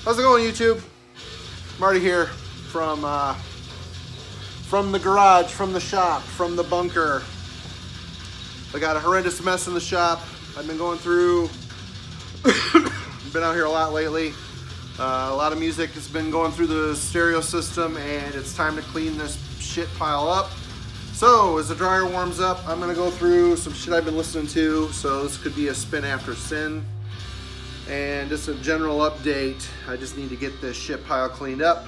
How's it going, YouTube? Marty here from the garage, from the shop, from the bunker. I got a horrendous mess in the shop. I've been going through, been out here a lot lately. A lot of music has been going through the stereo system, and it's time to clean this shit pile up. So as the dryer warms up, I'm gonna go through some shit I've been listening to. So this could be a spin after sin. And just a general update. I just need to get this shit pile cleaned up.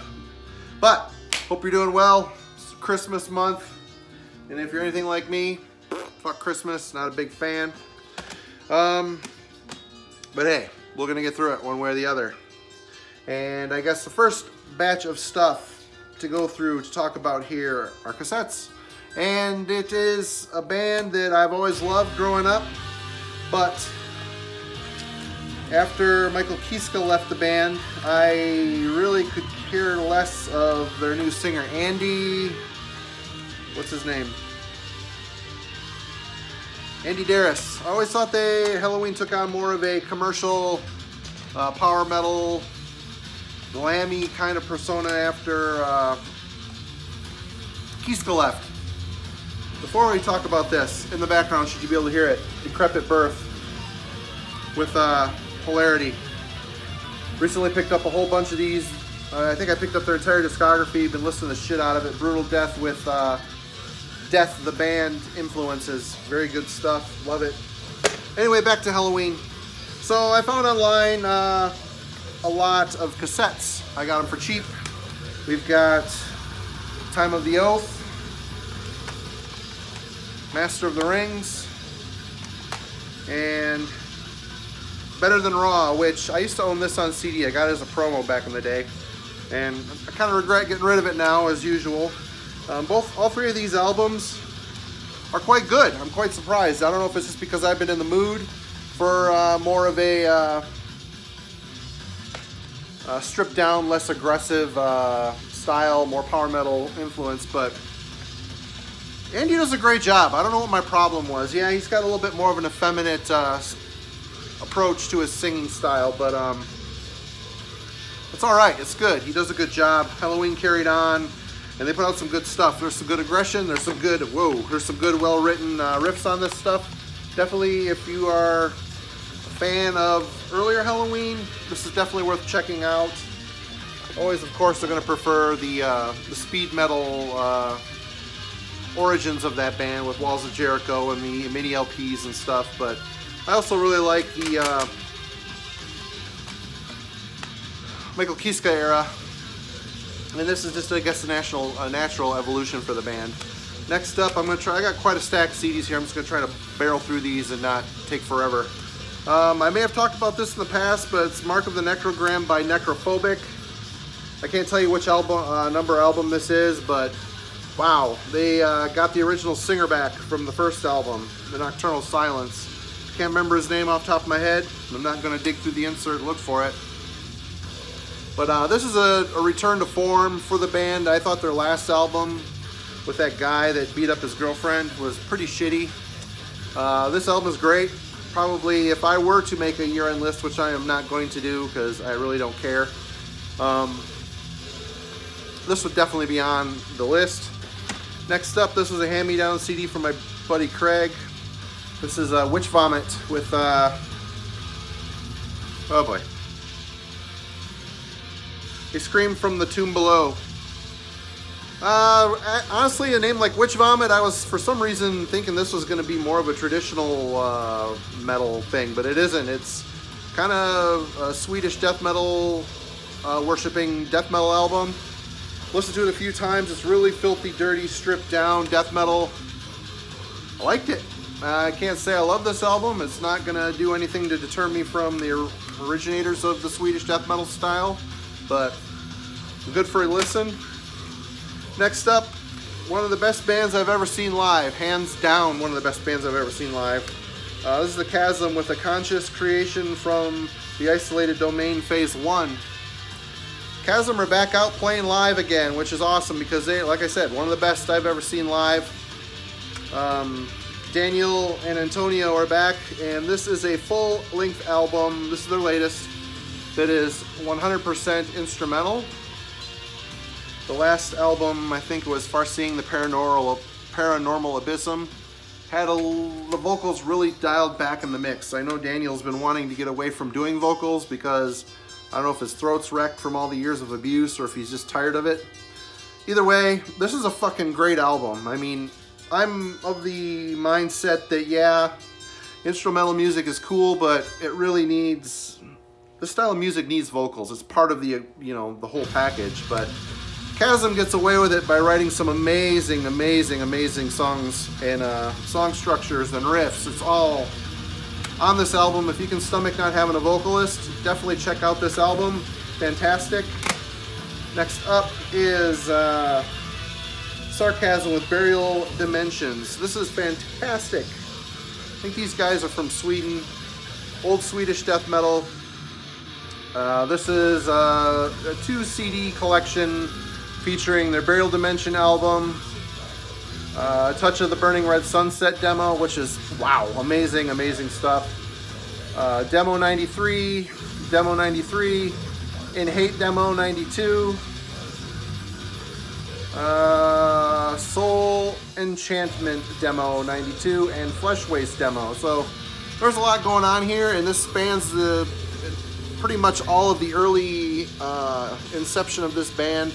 But hope you're doing well. It's Christmas month, and if you're anything like me, fuck Christmas, not a big fan. But hey, we're gonna get through it one way or the other. And I guess the first batch of stuff to go through to talk about here are cassettes. And it is a band that I've always loved growing up, but after Michael Kiske left the band, I really could care less of their new singer, Andy, what's his name? Andy Darris. I always thought Halloween took on more of a commercial, power metal, glammy kind of persona after Kiske left. Before we talk about this, in the background, should you be able to hear it, Decrepit Birth with Polarity. Recently picked up a whole bunch of these. I think I picked up their entire discography, been listening to the shit out of it. Brutal Death with Death the Band influences. Very good stuff, love it. Anyway, back to Halloween. So I found online a lot of cassettes. I got them for cheap. We've got Time of the Oath, Master of the Rings, and Better Than Raw, which I used to own this on CD. I got it as a promo back in the day, and I kind of regret getting rid of it now, as usual. All three of these albums are quite good. I'm quite surprised. I don't know if it's just because I've been in the mood for more of a stripped down, less aggressive style, more power metal influence, but Andy does a great job. I don't know what my problem was. Yeah, he's got a little bit more of an effeminate approach to his singing style, but it's all right. It's good. He does a good job. Halloween carried on, and they put out some good stuff. There's some good aggression. There's some good well-written riffs on this stuff. Definitely, if you are a fan of earlier Halloween, this is definitely worth checking out. Always, of course, they're going to prefer the speed metal origins of that band with Walls of Jericho and the mini LPs and stuff, but I also really like the Michael Kiske era, and this is just, I guess, a natural evolution for the band. Next up, I'm gonna try. I got quite a stack of CDs here. I'm just gonna try to barrel through these and not take forever. I may have talked about this in the past, but it's Mark of the Necrogram by Necrophobic. I can't tell you which number album this is, but wow, they got the original singer back from the first album, The Nocturnal Silence. Can't remember his name off the top of my head. I'm not going to dig through the insert and look for it. But this is a return to form for the band. I thought their last album with that guy that beat up his girlfriend was pretty shitty. This album is great. Probably, if I were to make a year-end list, which I am not going to do because I really don't care, this would definitely be on the list. Next up, this was a hand-me-down CD from my buddy Craig. This is Witch Vomit with, oh boy. A Scream from the Tomb Below. Honestly, a name like Witch Vomit, I was for some reason thinking this was going to be more of a traditional metal thing, but it isn't. It's kind of a Swedish death metal, worshipping death metal album. Listened to it a few times. It's really filthy, dirty, stripped down death metal. I liked it. I can't say I love this album. It's not going to do anything to deter me from the originators of the Swedish death metal style, but good for a listen. Next up, one of the best bands I've ever seen live. Hands down, one of the best bands I've ever seen live. This is The Chasm with a conscious creation from the Isolated Domain Phase 1. Chasm are back out playing live again, which is awesome because they, like I said, one of the best I've ever seen live. Daniel and Antonio are back, and this is a full-length album. This is their latest. that is 100% instrumental. The last album, I think it was Farseeing the Paranormal Abyssum, had the vocals really dialed back in the mix. I know Daniel's been wanting to get away from doing vocals because I don't know if his throat's wrecked from all the years of abuse or if he's just tired of it. Either way, this is a fucking great album. I mean, I'm of the mindset that, yeah, instrumental music is cool, but it really needs, this style of music needs vocals. It's part of the, you know, the whole package. But Chasm gets away with it by writing some amazing songs and song structures and riffs. It's all on this album. If you can stomach not having a vocalist, definitely check out this album. Fantastic. Next up is Sarcasm with Burial Dimensions. This is fantastic. I think these guys are from Sweden. Old Swedish death metal. This is a 2 CD collection featuring their Burial Dimension album, Touch of the Burning Red Sunset demo, which is, wow, amazing stuff. Demo 93, Demo 93, In Hate Demo 92, Soul Enchantment Demo 92, and Flesh Waste Demo. So there's a lot going on here, and this spans pretty much all of the early inception of this band.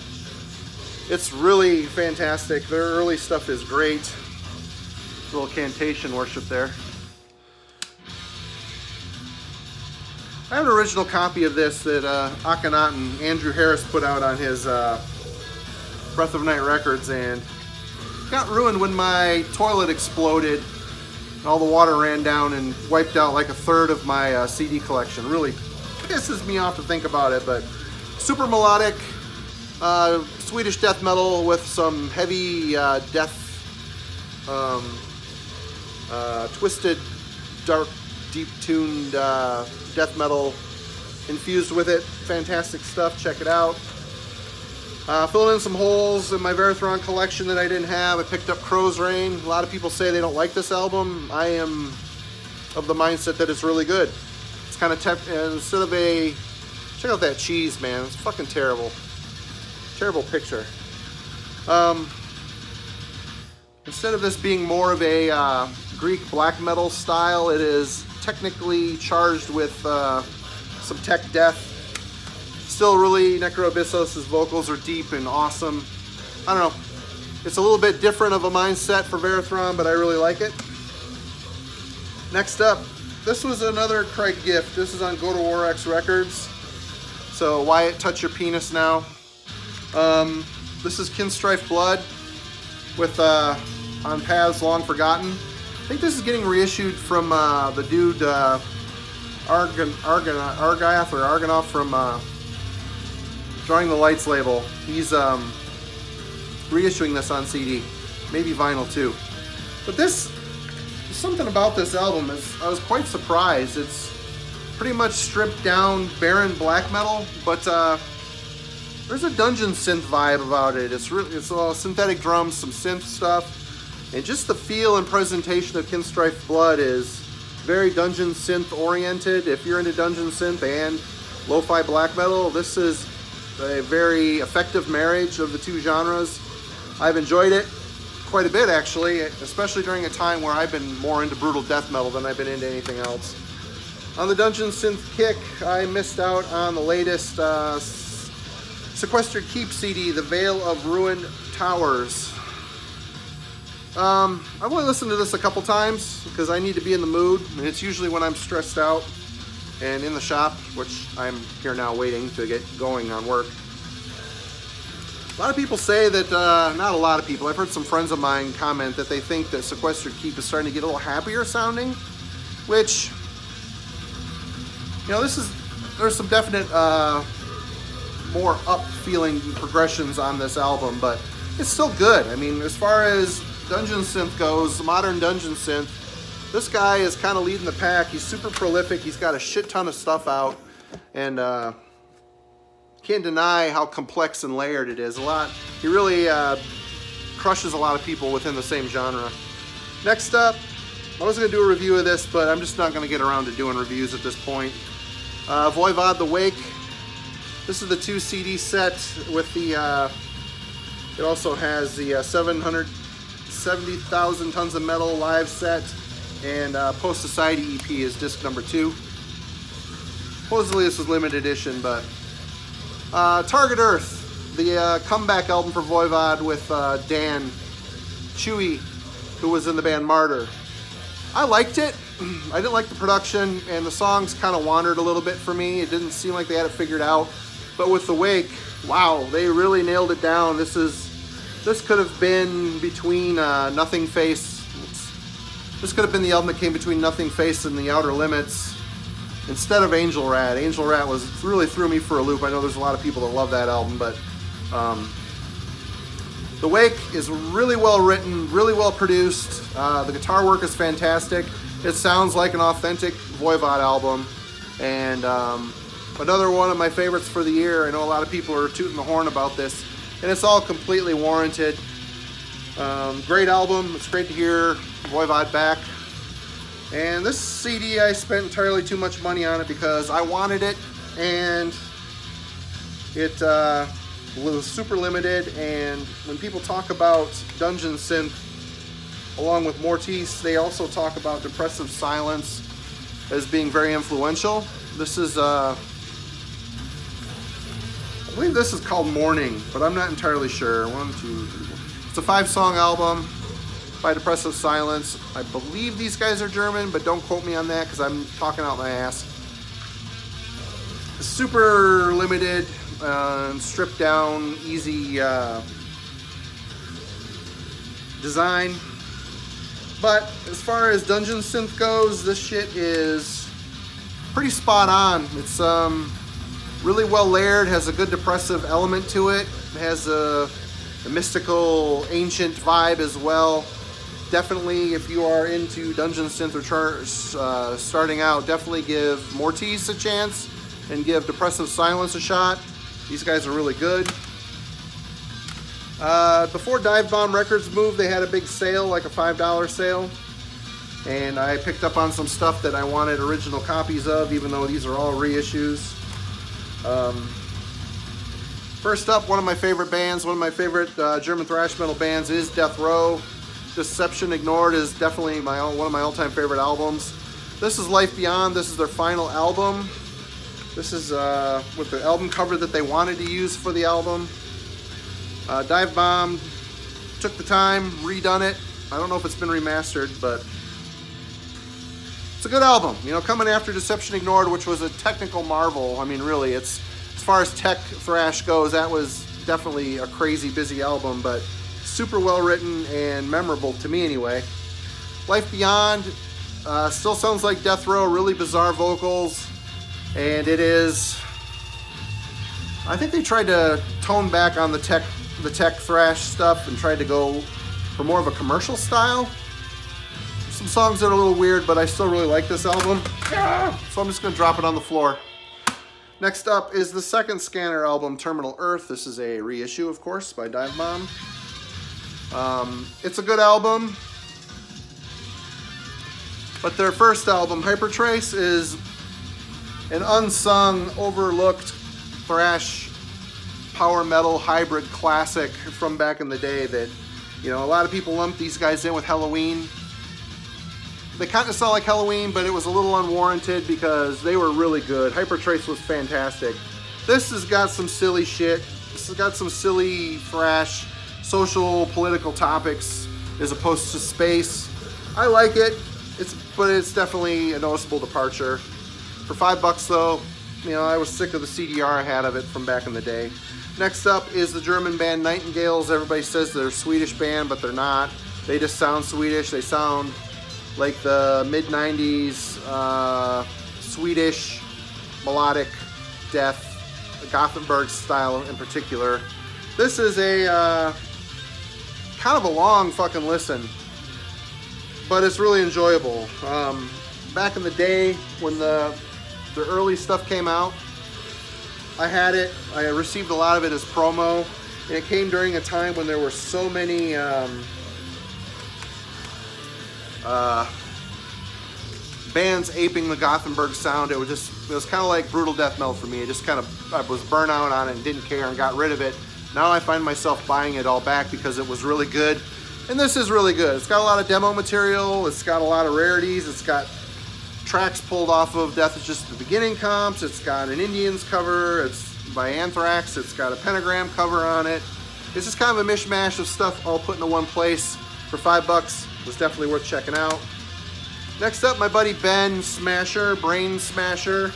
It's really fantastic. Their early stuff is great. A little Cantation worship there. I have an original copy of this that Akhenaten Andrew Harris put out on his Breath of Night Records, and got ruined when my toilet exploded and all the water ran down and wiped out like a third of my CD collection. Really pisses me off to think about it, but super melodic Swedish death metal with some heavy twisted, dark, deep-tuned death metal infused with it. Fantastic stuff. Check it out. Filling in some holes in my Varathron collection that I didn't have. I picked up Crow's Reign. A lot of people say they don't like this album. I am of the mindset that it's really good. It's kind of instead of a, check out that cheese, man. It's fucking terrible. Terrible picture. Instead of this being more of a Greek black metal style, it is technically charged with some tech death. Still really, Necroabyssos' vocals are deep and awesome. I don't know. It's a little bit different of a mindset for Varathron, but I really like it. Next up, this was another Craig gift. This is on Go to War X Records. So Wyatt, Touch Your Penis Now. This is Kinstrife Blood with On Paths Long Forgotten. I think this is getting reissued from the dude Argonoff from Drawing the Lights label. He's reissuing this on CD, maybe vinyl too. But this, something about this album is, I was quite surprised. It's pretty much stripped down barren black metal, but there's a dungeon synth vibe about it. It's all synthetic drums, some synth stuff, and just the feel and presentation of Kinstrife Blood is very dungeon synth oriented. If you're into dungeon synth and lo-fi black metal, this is a very effective marriage of the two genres. I've enjoyed it quite a bit, actually, especially during a time where I've been more into brutal death metal than I've been into anything else. On the dungeon synth kick, I missed out on the latest Sequestered Keep CD, The Veil of Ruined Towers. I've only listened to this a couple times because I need to be in the mood, and it's usually when I'm stressed out and in the shop, which I'm here now waiting to get going on work. A lot of people say that, not a lot of people, I've heard some friends of mine comment that they think that Sequestered Keep is starting to get a little happier sounding, which, you know, there's some definite more up feeling progressions on this album, but it's still good. I mean, as far as dungeon synth goes, modern dungeon synth, this guy is kind of leading the pack. He's super prolific. He's got a shit ton of stuff out, and can't deny how complex and layered it is. He really crushes a lot of people within the same genre. Next up, I was going to do a review of this, but I'm just not going to get around to doing reviews at this point. Voivod The Wake. This is the 2 CD set with the, it also has the 770,000 Tons of Metal live set, and Post Society EP is disc number 2. Supposedly this is limited edition, but Target Earth, the comeback album for Voivod with Dan Chewy, who was in the band Martyr. I liked it. I didn't like the production, and the songs kind of wandered a little bit for me. It didn't seem like they had it figured out. But with The Wake, wow, they really nailed it down. This could have been between Nothing Face. This could have been the album that came between Nothing Face and The Outer Limits instead of Angel Rat. Angel Rat really threw me for a loop. I know there's a lot of people that love that album, but The Wake is really well written, really well produced. The guitar work is fantastic. It sounds like an authentic Voivod album. And another one of my favorites for the year. I know a lot of people are tooting the horn about this, and it's all completely warranted. Great album. It's great to hear Voivod back. And this CD, I spent entirely too much money on it because I wanted it, and it was super limited. And when people talk about Dungeon Synth along with Mortis, they also talk about Depressive Silence as being very influential. This is I believe this is called Morning, but I'm not entirely sure. 1, 2, 3, 4. It's a 5-song album by Depressive Silence. I believe these guys are German, but don't quote me on that because I'm talking out my ass. Super limited, stripped down, easy design. But as far as Dungeon Synth goes, this shit is pretty spot on. It's really well layered, has a good depressive element to it. It has a mystical, ancient vibe as well. Definitely, if you are into Dungeon Synth or starting out, definitely give Mortis a chance and give Depressive Silence a shot. These guys are really good. Before Dive Bomb Records moved, they had a big sale, like a $5 sale. And I picked up on some stuff that I wanted original copies of, even though these are all reissues. First up, one of my favorite bands, one of my favorite German thrash metal bands is Death Row. Deception Ignored is definitely one of my all-time favorite albums. This is Life Beyond. This is their final album. This is with the album cover that they wanted to use for the album. Dive Bomb took the time, redone it. I don't know if it's been remastered, but it's a good album. You know, coming after Deception Ignored, which was a technical marvel. I mean, really, it's as far as tech thrash goes, that was definitely a crazy busy album, but super well written and memorable to me anyway. Life Beyond still sounds like Death Row, really bizarre vocals, and it is, I think they tried to tone back on the tech thrash stuff and tried to go for more of a commercial style. Some songs that are a little weird, but I still really like this album. So I'm just gonna drop it on the floor. Next up is the second Scanner album, Terminal Earth. This is a reissue, of course, by Dive Bomb. It's a good album, but their first album, Hypertrace, is an unsung, overlooked thrash power metal hybrid classic from back in the day that, you know, a lot of people lump these guys in with Helloween. They kind of sound like Helloween, but it was a little unwarranted because they were really good. Hypertrace was fantastic. This has got some silly shit. This has got some silly thrash, social, political topics as opposed to space. I like it, but it's definitely a noticeable departure. For $5 though, you know, I was sick of the CDR I had of it from back in the day. Next up is the German band Nightingales. Everybody says they're a Swedish band, but they're not. They just sound Swedish. They sound like the mid-90s Swedish melodic death, Gothenburg style in particular. This is a kind of a long fucking listen, but it's really enjoyable. Back in the day when the early stuff came out, I had it. I received a lot of it as promo, and it came during a time when there were so many bands aping the Gothenburg sound. It was kind of like brutal death metal for me. I was burnt out on it and didn't care and got rid of it. Now I find myself buying it all back because it was really good. And this is really good. It's got a lot of demo material. It's got a lot of rarities. It's got tracks pulled off of Death Is Just the Beginning comps. It's got an Indians cover. It's by Anthrax. It's got a Pentagram cover on it. It's just kind of a mishmash of stuff all put into one place for $5. It was definitely worth checking out. Next up, my buddy Ben Smasher, Brain Smasher,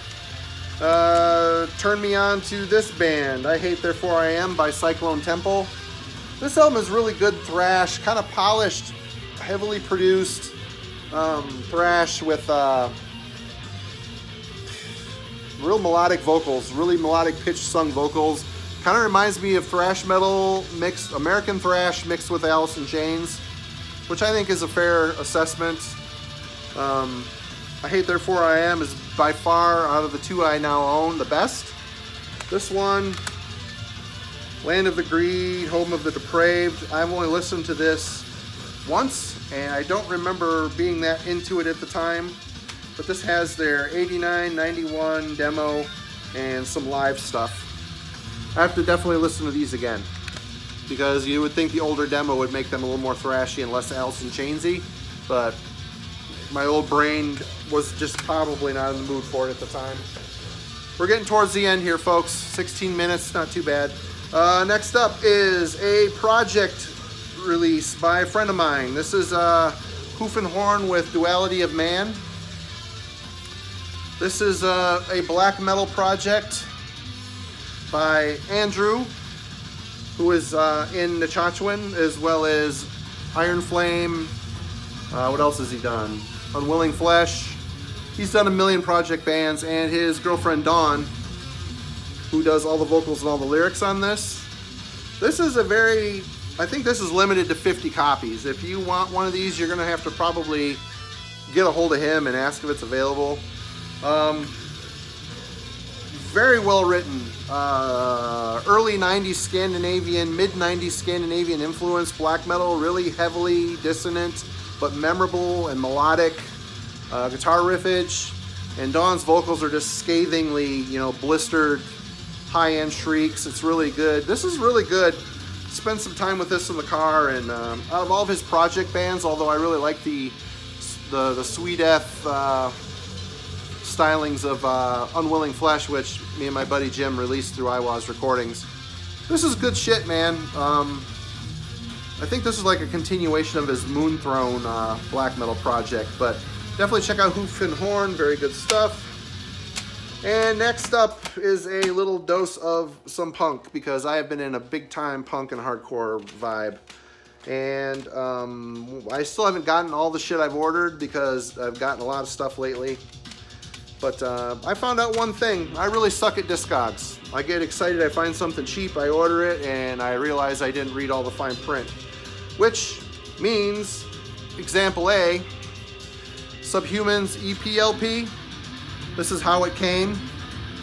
turned me on to this band, I Hate Therefore I Am by Cyclone Temple. This album is really good thrash, kind of polished, heavily produced thrash with real melodic vocals, really melodic pitch sung vocals. Kind of reminds me of thrash metal mixed, American thrash mixed with Alice in Chains, which I think is a fair assessment. I Hate Therefore I Am is by far, out of the two I now own, the best. This one, Land of the Greed, Home of the Depraved, I've only listened to this once, and I don't remember being that into it at the time. But this has their 89, 91 demo and some live stuff. I have to definitely listen to these again, because you would think the older demo would make them a little more thrashy and less Alice in Chainsy, but my old brain was just probably not in the mood for it at the time. We're getting towards the end here, folks. 16 minutes, not too bad. Next up is a project release by a friend of mine. This is Hoof and Horn with Duality of Man. This is a black metal project by Andrew, who is in Nechachwen, as well as Iron Flame. What else has he done? Unwilling Flesh. He's done a million project bands, and his girlfriend Dawn, who does all the vocals and all the lyrics on this. This is I think this is limited to 50 copies. If you want one of these, you're gonna have to probably get a hold of him and ask if it's available. Very well written. Early 90s Scandinavian, mid 90s Scandinavian influence black metal, really heavily dissonant, but memorable and melodic guitar riffage, and Dawn's vocals are just scathingly, blistered, high-end shrieks. It's really good. This is really good. Spent some time with this in the car, and out of all of his project bands, although I really like the sweet death stylings of Unwilling Flesh, which me and my buddy Jim released through Iwaz Recordings. This is good shit, man. I think this is like a continuation of his Moon-Throne black metal project, but definitely check out Hoof and Horn, very good stuff. And next up is a little dose of some punk, because I have been in a big-time punk and hardcore vibe. And I still haven't gotten all the shit I've ordered, because I've gotten a lot of stuff lately. But I found out one thing. I really suck at Discogs. I get excited, I find something cheap, I order it, and I realize I didn't read all the fine print. Which means, example A, Subhumans EPLP. This is how it came.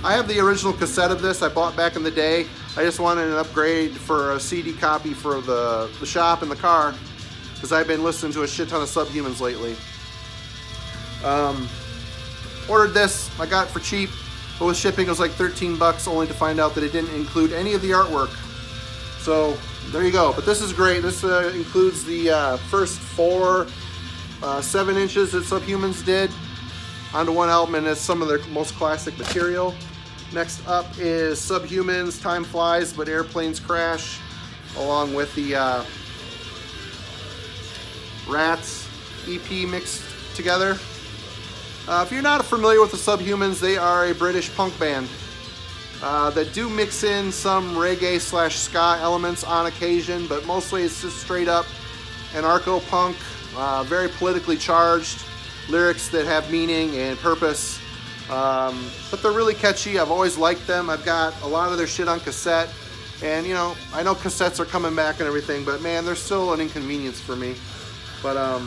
I have the original cassette of this I bought back in the day. I just wanted an upgrade for a CD copy for the shop in the car, because I've been listening to a shit ton of Subhumans lately. Ordered this, I got it for cheap, but with shipping it was like 13 bucks, only to find out that it didn't include any of the artwork. So there you go, but this is great. This includes the first 4 7 inches that Subhumans did onto one album, and it's some of their most classic material. Next up is Subhumans, Time Flies But Airplanes Crash, along with the Rats EP mixed together. If you're not familiar with the Subhumans, they are a British punk band that do mix in some reggae / ska elements on occasion, but mostly it's just straight up anarcho-punk, very politically charged, lyrics that have meaning and purpose, but they're really catchy. I've always liked them. I've got a lot of their shit on cassette, and I know cassettes are coming back and everything, but man, they're still an inconvenience for me. But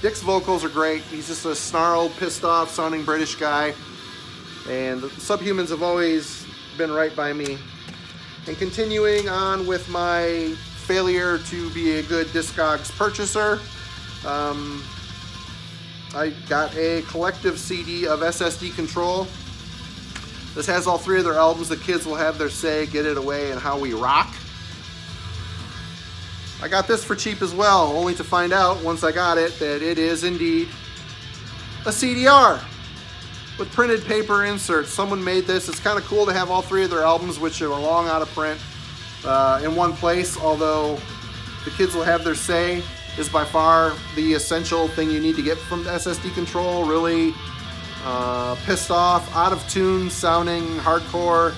Dick's vocals are great. He's just a snarled, pissed off sounding British guy, and the Subhumans have always been right by me. And continuing on with my failure to be a good Discogs purchaser, I got a collective CD of SSD Control. This has all 3 of their albums. The kids will have their say, Get It Away, and How We Rock. I got this for cheap as well, only to find out once I got it that it is indeed a CDR with printed paper inserts. Someone made this. It's kind of cool to have all 3 of their albums, which are long out of print, in one place, although The Kids Will Have Their Say is by far the essential thing you need to get from SSD Control. Really pissed off, out of tune sounding hardcore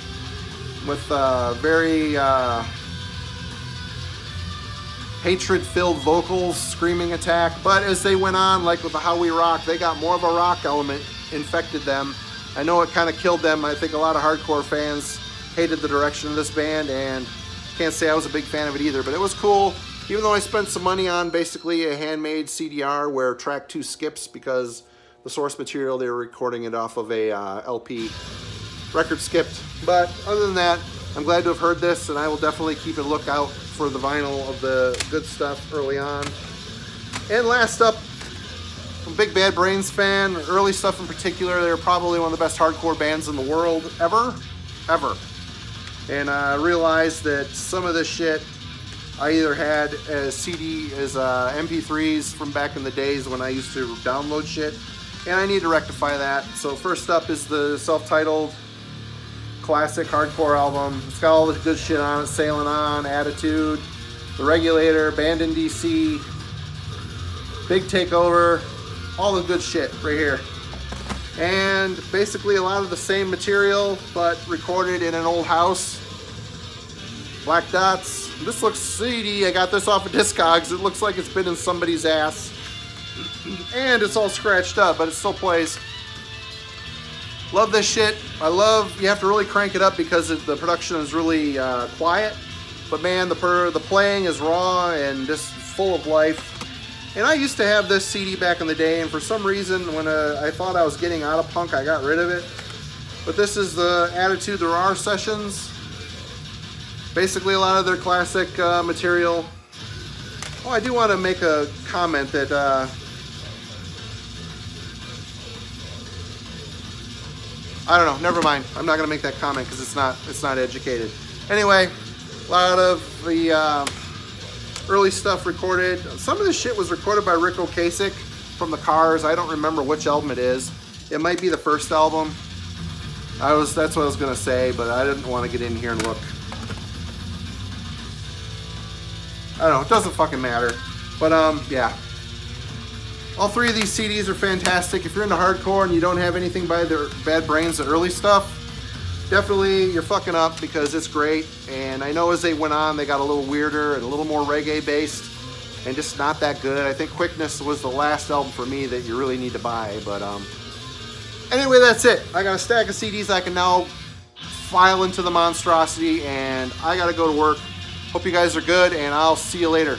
with very hatred-filled vocals, screaming attack. But as they went on, like with the How We Rock, they got more of a rock element infected them. I know it kind of killed them. I think a lot of hardcore fans hated the direction of this band, and can't say I was a big fan of it either, but it was cool. Even though I spent some money on basically a handmade CDR where track 2 skips because the source material, they were recording it off of a LP. Record skipped. But other than that, I'm glad to have heard this, and I will definitely keep a lookout for the vinyl of the good stuff early on. And last up, I'm a big Bad Brains fan. Early stuff in particular, they're probably one of the best hardcore bands in the world ever. And I realized that some of this shit I either had as MP3s from back in the days when I used to download shit, and I need to rectify that. So first up is the self-titled classic hardcore album. It's got all the good shit on it: Sailing On, Attitude, The Regulator, Band in DC, Big Takeover, all the good shit right here. And basically a lot of the same material, but recorded in an old house. Black Dots. This looks seedy. I got this off of Discogs. It looks like it's been in somebody's ass. And it's all scratched up, but it still plays. Love this shit. I love, you have to really crank it up because the production is really quiet. But man, the playing is raw and just full of life. And I used to have this CD back in the day, and for some reason, when I thought I was getting out of punk, I got rid of it. But this is the Attitude There Are sessions. Basically a lot of their classic material. Oh, I do want to make a comment that I don't know, never mind. I'm not going to make that comment because it's not educated. Anyway, a lot of the early stuff recorded. Some of the shit was recorded by Rick Ocasek from the Cars. I don't remember which album it is. It might be the first album. That's what I was going to say, but I didn't want to get in here and look. I don't know, it doesn't fucking matter. But yeah. All 3 of these CDs are fantastic. If you're into hardcore and you don't have anything by their Bad Brains, the early stuff, definitely you're fucking up because it's great. And I know as they went on, they got a little weirder and a little more reggae based and just not that good. I think Quickness was the last album for me that you really need to buy. But anyway, that's it. I got a stack of CDs I can now file into the monstrosity, and I gotta go to work. Hope you guys are good, and I'll see you later.